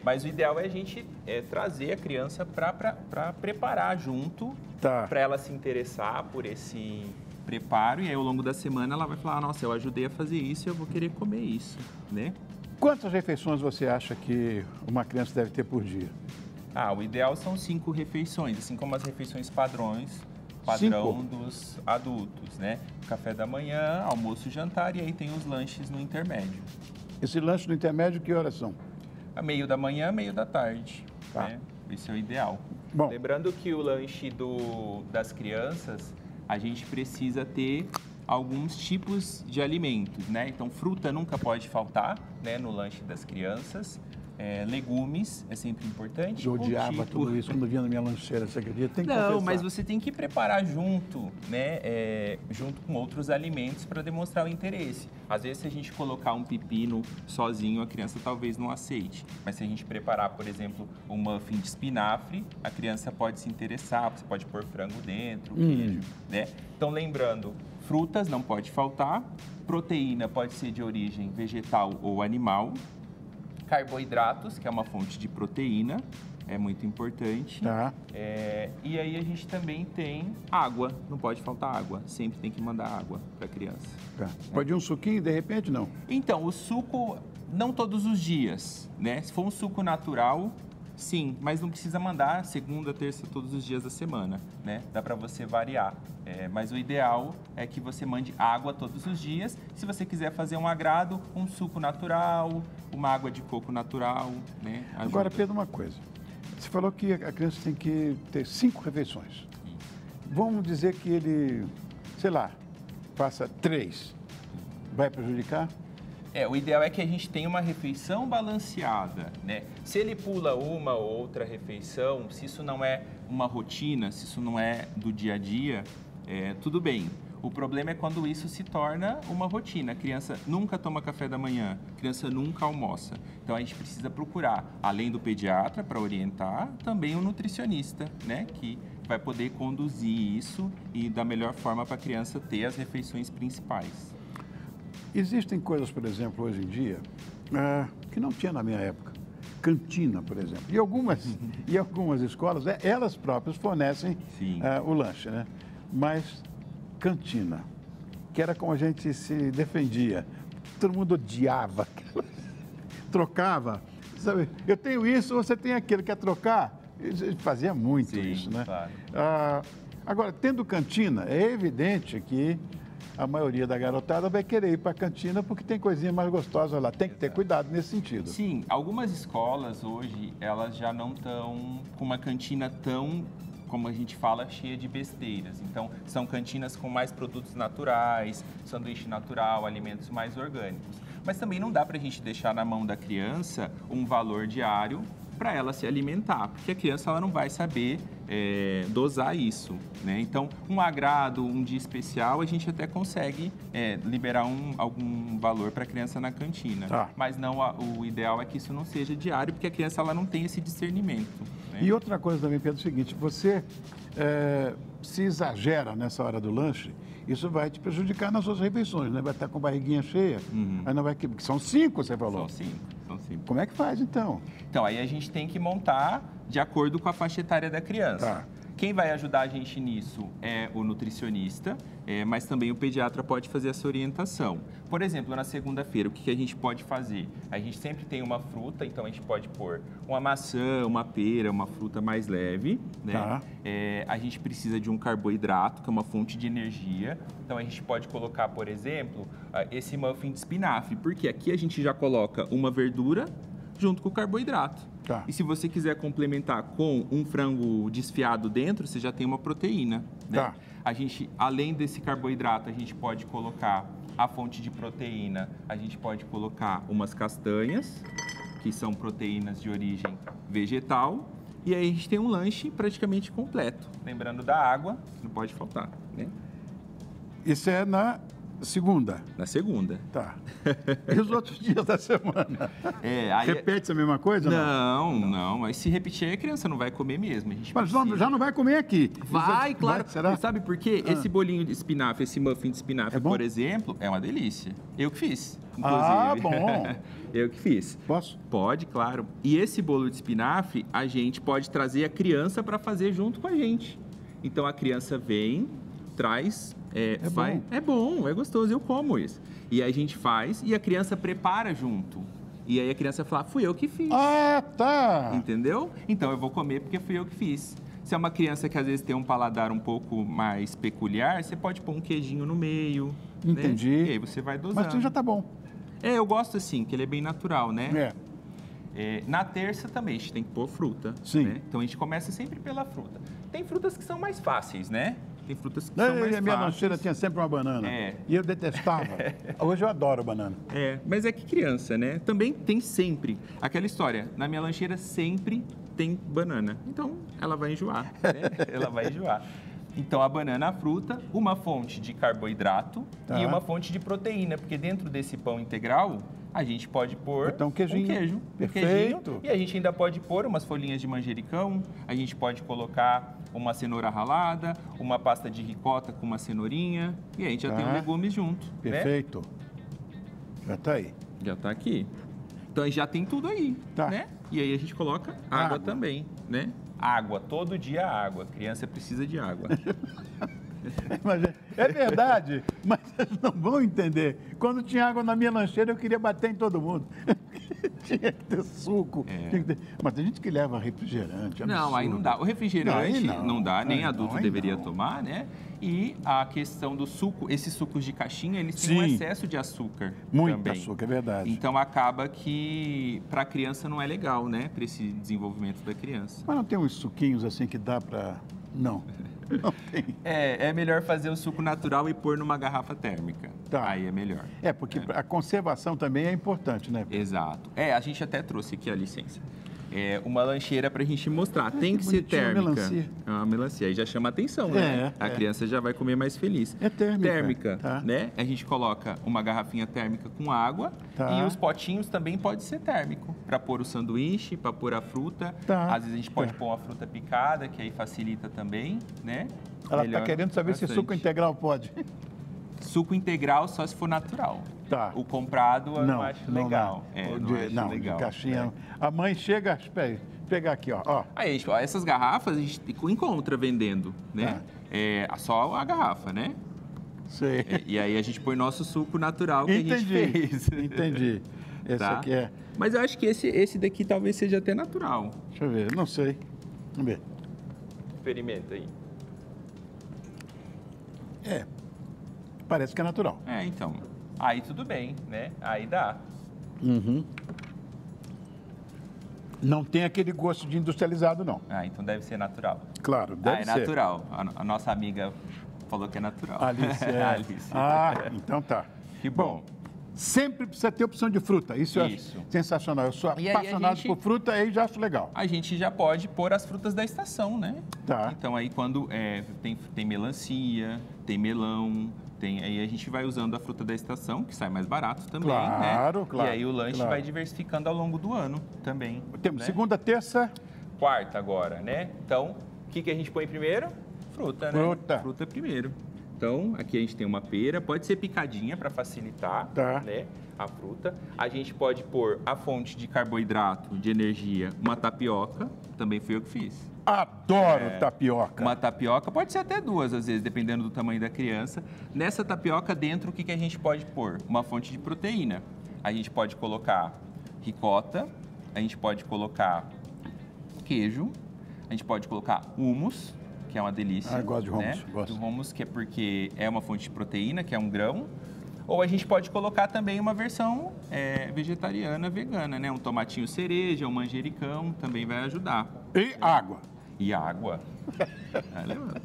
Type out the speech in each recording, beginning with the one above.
Mas o ideal é a gente trazer a criança para preparar junto, para ela se interessar por esse preparo. E aí, ao longo da semana, ela vai falar, nossa, eu ajudei a fazer isso e eu vou querer comer isso, né? Quantas refeições você acha que uma criança deve ter por dia? O ideal são 5 refeições, assim como as refeições padrão 5? Dos adultos, né? Café da manhã, almoço, jantar e aí tem os lanches no intermédio. Esse lanche no intermédio, que horas são? Meio da manhã, meio da tarde. Tá. Né? Esse é o ideal. Bom. Lembrando que o lanche das crianças, a gente precisa ter alguns tipos de alimentos, né? Então, fruta nunca pode faltar, né, no lanche das crianças. Legumes é sempre importante. Eu odiava tudo isso quando vinha na minha lancheira, você acredita? Tem que Não, confessar. mas você tem que preparar junto, né? Junto com outros alimentos para demonstrar o interesse. Às vezes, se a gente colocar um pepino sozinho, a criança talvez não aceite. Mas se a gente preparar, por exemplo, um muffin de espinafre, a criança pode se interessar, você pode pôr frango dentro, queijo, né? Então, lembrando, frutas não pode faltar, proteína pode ser de origem vegetal ou animal, carboidratos, que é uma fonte de proteína, é muito importante. Tá. E aí a gente também tem água, não pode faltar água, sempre tem que mandar água para a criança. Tá. Pode ir um suquinho, de repente, não? Então, o suco, não todos os dias, né? Se for um suco natural, sim, mas não precisa mandar segunda, terça, todos os dias da semana, né? Dá para você variar. Mas o ideal é que você mande água todos os dias. Se você quiser fazer um agrado, um suco natural, uma água de coco natural, né? Ajuda. Agora, Pedro, uma coisa. Você falou que a criança tem que ter 5 refeições. Vamos dizer que ele, sei lá, faça 3. Vai prejudicar? O ideal é que a gente tenha uma refeição balanceada, né? Se ele pula uma ou outra refeição, se isso não é uma rotina, se isso não é do dia a dia, tudo bem. O problema é quando isso se torna uma rotina. A criança nunca toma café da manhã, a criança nunca almoça. Então, a gente precisa procurar, além do pediatra para orientar, também o nutricionista, né? Que vai poder conduzir isso e da melhor forma para a criança ter as refeições principais. Existem coisas, por exemplo, hoje em dia, que não tinha na minha época. Cantina, por exemplo. E algumas escolas, elas próprias fornecem o lanche, né? Mas cantina, que era como a gente se defendia. Todo mundo odiava, trocava. Sabe? Eu tenho isso, você tem aquilo, quer trocar? Fazia muito isso, né? Claro. Agora, tendo cantina, é evidente que a maioria da garotada vai querer ir para a cantina porque tem coisinha mais gostosa lá. Tem que ter cuidado nesse sentido. Sim, algumas escolas hoje, elas já não estão com uma cantina tão, como a gente fala, cheia de besteiras. Então, são cantinas com mais produtos naturais, sanduíche natural, alimentos mais orgânicos. Mas também não dá para a gente deixar na mão da criança um valor diário para ela se alimentar, porque a criança ela não vai saber dosar isso, né? Então, um agrado, um dia especial, a gente até consegue liberar algum valor para a criança na cantina. Tá. Mas não, o ideal é que isso não seja diário, porque a criança ela não tem esse discernimento. Né? E outra coisa também, Pedro, é o seguinte, você se exagera nessa hora do lanche, isso vai te prejudicar nas suas refeições, né? Vai estar com a barriguinha cheia, aí não vai, são 5, você falou. São 5. Como é que faz, então? Então, aí a gente tem que montar de acordo com a faixa etária da criança. Tá. Quem vai ajudar a gente nisso é o nutricionista, mas também o pediatra pode fazer essa orientação. Por exemplo, na segunda-feira, o que a gente pode fazer? A gente sempre tem uma fruta, então a gente pode pôr uma maçã, uma pera, uma fruta mais leve, né? Tá. A gente precisa de um carboidrato, que é uma fonte de energia. Então a gente pode colocar, por exemplo, esse muffin de espinafre, porque aqui a gente já coloca uma verdura junto com o carboidrato. Tá. E se você quiser complementar com um frango desfiado dentro, você já tem uma proteína, né? Tá. A gente, além desse carboidrato, a gente pode colocar a fonte de proteína, a gente pode colocar umas castanhas, que são proteínas de origem vegetal, e aí a gente tem um lanche praticamente completo. Lembrando da água, não pode faltar, né? Isso é na segunda? Na segunda. Tá. E os outros dias da semana? Aí Repete a mesma coisa? Não. Mas se repetir, aí a criança não vai comer mesmo. A gente Mas precisa. já não vai comer aqui? Vai, claro. Será? Sabe por quê? Esse bolinho de espinafre, esse muffin de espinafre, É bom? por exemplo, é uma delícia. Eu que fiz, inclusive. Ah, bom. Eu que fiz. Posso? Pode, claro. E esse bolo de espinafre, a gente pode trazer a criança para fazer junto com a gente. Então, a criança vem, traz... bom. É bom, é gostoso, eu como isso. E aí a gente faz e a criança prepara junto. E aí a criança fala, fui eu que fiz. Ah, tá. Entendeu? Então eu vou comer porque fui eu que fiz. Se é uma criança que às vezes tem um paladar um pouco mais peculiar, você pode pôr um queijinho no meio. Entendi. Né? E aí você vai dosando. Mas assim já tá bom. Eu gosto assim, que ele é bem natural, né? É. Na terça também a gente tem que pôr fruta. Sim. Né? Então a gente começa sempre pela fruta. Tem frutas que são mais fáceis, né? Tem frutas que são mais fáceis. A minha lancheira tinha sempre uma banana. E eu detestava. Hoje eu adoro banana. Mas é que criança, né? Também tem sempre aquela história. Na minha lancheira sempre tem banana. Então, ela vai enjoar, né? Ela vai enjoar. Então, a banana, a fruta, uma fonte de carboidrato e uma fonte de proteína. Porque dentro desse pão integral, a gente pode pôr um queijinho. Perfeito. E a gente ainda pode pôr umas folhinhas de manjericão. A gente pode colocar uma cenoura ralada, uma pasta de ricota com uma cenourinha. E a gente já tem um legume junto. Perfeito. Né? Já está aí. Já está aqui. Então, já tem tudo aí, né? E aí a gente coloca água também, né? Água, todo dia água. Criança precisa de água. Mas é verdade, mas eles não vão entender. Quando tinha água na minha lancheira, eu queria bater em todo mundo. Tinha que ter suco. Tinha que ter... Mas tem gente que leva refrigerante. Não, aí não dá. O refrigerante não dá, nem adulto deveria tomar, né? E a questão do suco, esses sucos de caixinha, eles têm um excesso de açúcar. Muito açúcar, é verdade. Então acaba que para a criança não é legal, né? Para esse desenvolvimento da criança. Mas não tem uns suquinhos assim que dá para... Não. Não tem. É melhor fazer o suco natural e pôr numa garrafa térmica. Aí é melhor. Porque a conservação também é importante, né? Exato. A gente até trouxe aqui a licença. Uma lancheira para a gente mostrar. Tem que ser térmica. Melancia. Uma melancia. Aí já chama atenção, né? A criança já vai comer mais feliz. É térmica. Térmica, né? A gente coloca uma garrafinha térmica com água e os potinhos também pode ser térmico. Para pôr o sanduíche, para pôr a fruta. Às vezes a gente pode pôr uma fruta picada, que aí facilita também, né? Ela está querendo saber se suco integral pode. Suco integral só se for natural. O comprado eu não acho legal. Não, legal. De caixinha. A mãe chega, espera aí, pegar aqui, ó. Aí, essas garrafas a gente encontra vendendo, né? Só a garrafa, né? Sei. E aí a gente põe nosso suco natural que a gente fez. Entendi. Esse aqui é... Mas eu acho que esse daqui talvez seja até natural. Deixa eu ver, não sei. Vamos ver. Experimenta aí. Parece que é natural. Então. Aí tudo bem, né? Aí dá. Não tem aquele gosto de industrializado, não. Então deve ser natural. Claro, deve ser. É natural. A nossa amiga falou que é natural. Alice, Alice. Então tá. Que bom. Sempre precisa ter opção de fruta. Isso eu acho sensacional. Eu sou apaixonado por fruta e já acho legal. A gente já pode pôr as frutas da estação, né? Então aí quando tem melancia, tem melão, aí a gente vai usando a fruta da estação, que sai mais barato também, Claro. E aí o lanche vai diversificando ao longo do ano também. Temos segunda, terça... Quarta agora, né? Então, o que a gente põe primeiro? Fruta, né? Fruta primeiro. Então, aqui a gente tem uma pera, pode ser picadinha para facilitar, né, a fruta. A gente pode pôr a fonte de carboidrato, de energia, uma tapioca, também fui eu que fiz. Adoro tapioca. Uma tapioca, pode ser até duas, às vezes, dependendo do tamanho da criança. Nessa tapioca, dentro, o que a gente pode pôr? Uma fonte de proteína. A gente pode colocar ricota, a gente pode colocar queijo, a gente pode colocar hummus, que é uma delícia. Eu gosto de hummus. Né? Gosto. Do hummus, que é porque é uma fonte de proteína, que é um grão. Ou a gente pode colocar também uma versão vegetariana, vegana, né? Um tomatinho cereja, um manjericão, também vai ajudar. E água. E água.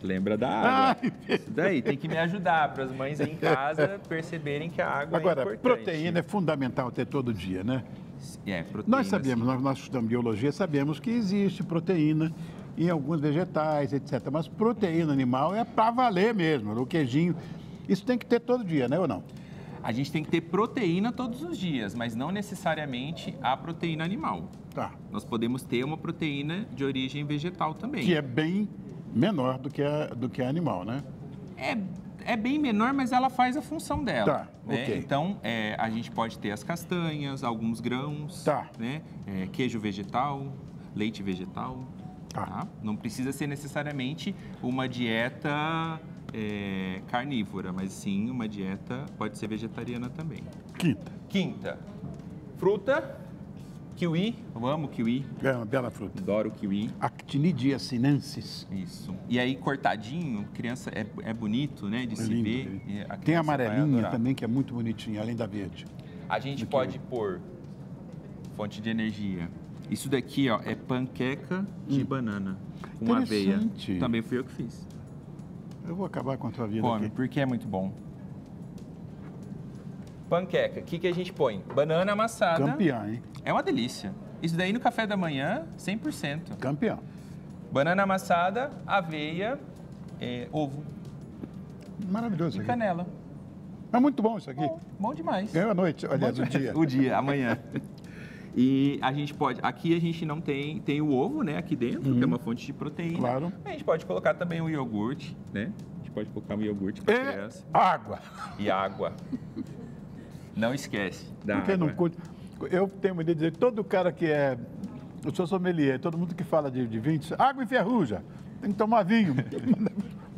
Lembra da água. Isso daí tem que me ajudar para as mães aí em casa perceberem que a água é importante. Agora, proteína é fundamental ter todo dia, né? Proteína, nós sabemos, nós estudamos biologia, sabemos que existe proteína em alguns vegetais, etc. Mas proteína animal é para valer mesmo, o queijinho. Isso tem que ter todo dia, né, ou não? A gente tem que ter proteína todos os dias, mas não necessariamente a proteína animal. Nós podemos ter uma proteína de origem vegetal também. Que é bem menor do que a animal, né? é bem menor, mas ela faz a função dela. Tá, né? ok. Então, a gente pode ter as castanhas, alguns grãos, Tá. né? Queijo vegetal, leite vegetal. Tá? Não precisa ser necessariamente uma dieta carnívora, mas sim uma dieta, pode ser vegetariana também. Quinta, fruta, kiwi, eu amo kiwi. É uma bela fruta. Adoro kiwi. Actinidia sinensis. Isso. E aí, cortadinho, criança, é bonito, né, de se lindo, ver. lindo. E a Tem criança a vai amarelinha adorar. também, que é muito bonitinha, além da verde. A gente pode pôr fonte de energia. Isso daqui, ó, é panqueca de banana com aveia. Interessante. Também fui eu que fiz. Eu vou acabar com a tua vida Come, aqui. porque é muito bom. Panqueca, o que a gente põe? Banana amassada. Campeão, hein? É uma delícia. Isso daí no café da manhã, 100%. Campeão. Banana amassada, aveia, ovo Maravilhoso e isso aqui. canela. É muito bom isso aqui. Bom demais. Ganhou a noite, aliás, Bom o demais. dia. O dia, amanhã. E a gente pode... Aqui a gente não tem o ovo, né? Aqui dentro, que é uma fonte de proteína. Claro. A gente pode colocar também o iogurte, né? A gente pode colocar um iogurte para criança. Água. E água. Não esquece da Porque água. não curte. Eu tenho uma ideia de dizer, todo cara que é... Eu sou sommelier, todo mundo que fala de vinho, diz, água enferruja, tem que tomar vinho.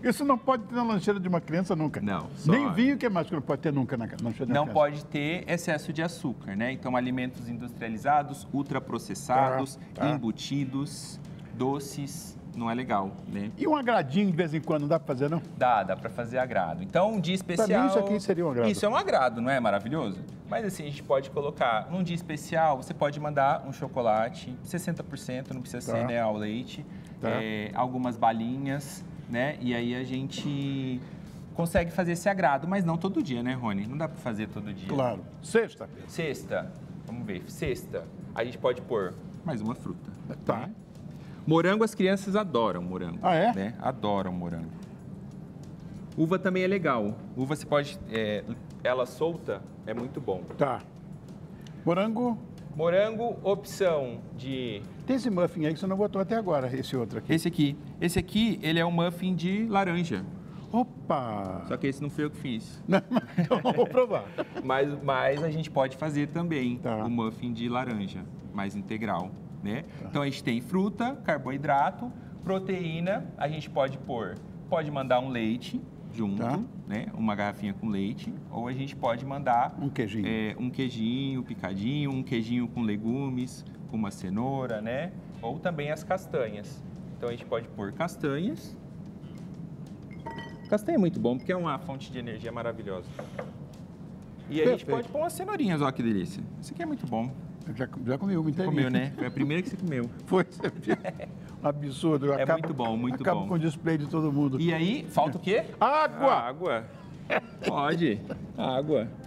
Isso não pode ter na lancheira de uma criança nunca. Não. Nem vinho, que é mais que não pode ter nunca na lancheira de uma Não criança. pode ter excesso de açúcar, né? Então, alimentos industrializados, ultraprocessados, Tá. embutidos, doces, não é legal, né? E um agradinho de vez em quando, não dá pra fazer, não? Dá para fazer agrado. Então, um dia especial... Pra mim, isso aqui seria um agrado. Isso é um agrado, não é maravilhoso? Mas assim, a gente pode colocar, num dia especial, você pode mandar um chocolate, 60%, não precisa ser, né, ao leite, Tá. algumas balinhas, né? E aí a gente consegue fazer esse agrado, mas não todo dia, né, Rony? Não dá para fazer todo dia. Claro. Sexta. Sexta, vamos ver, sexta, a gente pode pôr mais uma fruta. Tá. né? Morango, as crianças adoram morango. Ah, é? Né? Adoram morango. Uva também é legal. Uva você pode, ela solta, é muito bom. Tá. Morango. Morango, opção de... Tem esse muffin aí que você não botou até agora, esse outro aqui. Esse aqui, ele é um muffin de laranja. Opa! Só que esse não foi eu que fiz. Não, então não vou provar. Mas a gente pode fazer também Tá. o muffin de laranja, mais integral, né? Então a gente tem fruta, carboidrato, proteína, a gente pode mandar um leite junto, Tá. né? Uma garrafinha com leite, ou a gente pode mandar Um queijinho. um queijinho picadinho, um queijinho com legumes, com uma cenoura, né? Ou também as castanhas. Então a gente pode pôr castanhas. Castanha é muito bom porque é uma fonte de energia maravilhosa. E a gente Perfeito. pode pôr umas cenourinhas, ó que delícia. Isso aqui é muito bom. Eu já comi uma inteirinha. Comeu, né? Foi a primeira que você comeu. Foi, você viu? Um absurdo. Eu É muito bom, muito acabo bom. com o display de todo mundo. E aí, falta o quê? Água! Água. Pode. Água.